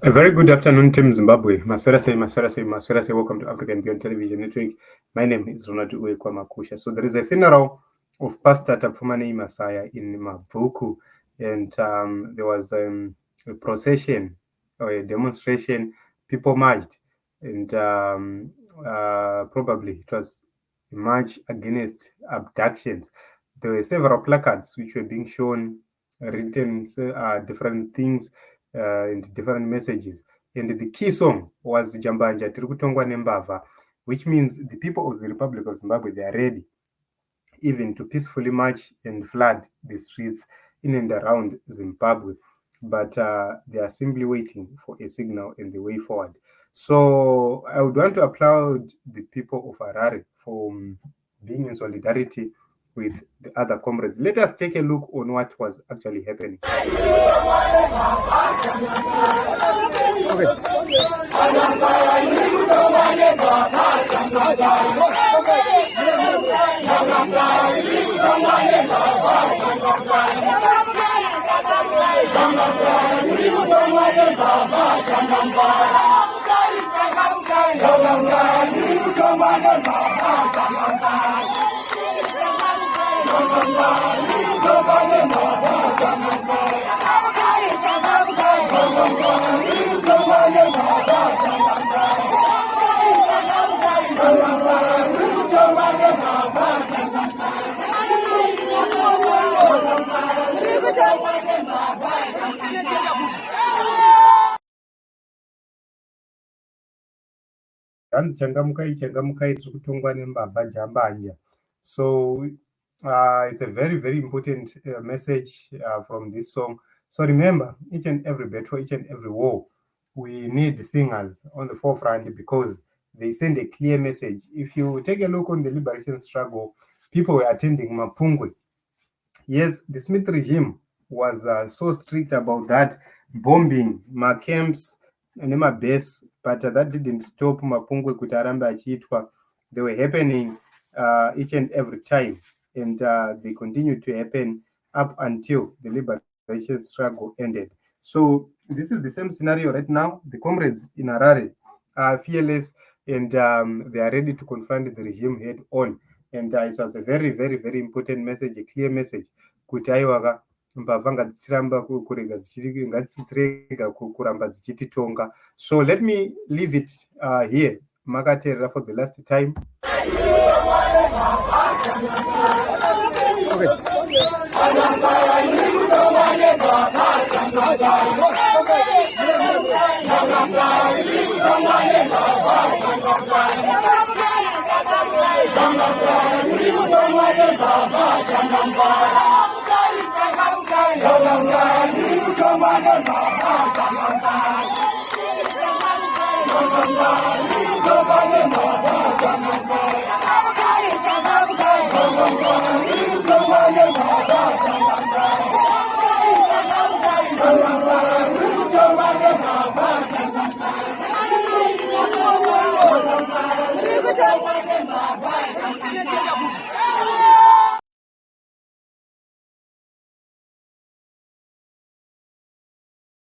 A very good afternoon, Team Zimbabwe. Maswera say, welcome to African Beyond Television Network. My name is Ronald Uwekwamakusha. So there is a funeral of Pastor Tapfumani Masaya in Mabvuku, and there was a procession or a demonstration. People marched, and probably it was a march against abductions. There were several placards which were being shown, written different things and different messages. And the key song was Jambanja, Tiri kutongwa nembavha, which means the people of the Republic of Zimbabwe, they are ready even to peacefully march and flood the streets in and around Zimbabwe. But they are simply waiting for a signal and the way forward. So I would want to applaud the people of Harare for being in solidarity with the other comrades. Let us take a look on what was actually happening. Changamukai tiri kutongwa nembavha Jambanja. So it's a very, very important message from this song. So remember, each and every battle, each and every war, we need singers on the forefront because they send a clear message. If you take a look on the liberation struggle, people were attending Mapungwe. Yes, the Smith regime was so strict about that, bombing my camps and my base, but that didn't stop Mapungwe kuti arambe achiitwa. They were happening each and every time, and they continued to happen up until the liberation struggle ended. So this is the same scenario right now. The comrades in Harare are fearless, and they are ready to confront the regime head on. And it was a very, very, very important message, a clear message. Kuti aiwaga mbavha ngadzichiramba kurega ngadzichirega kuramba dzichititonga. So let me leave it here. Makateerera for the last time. Okay.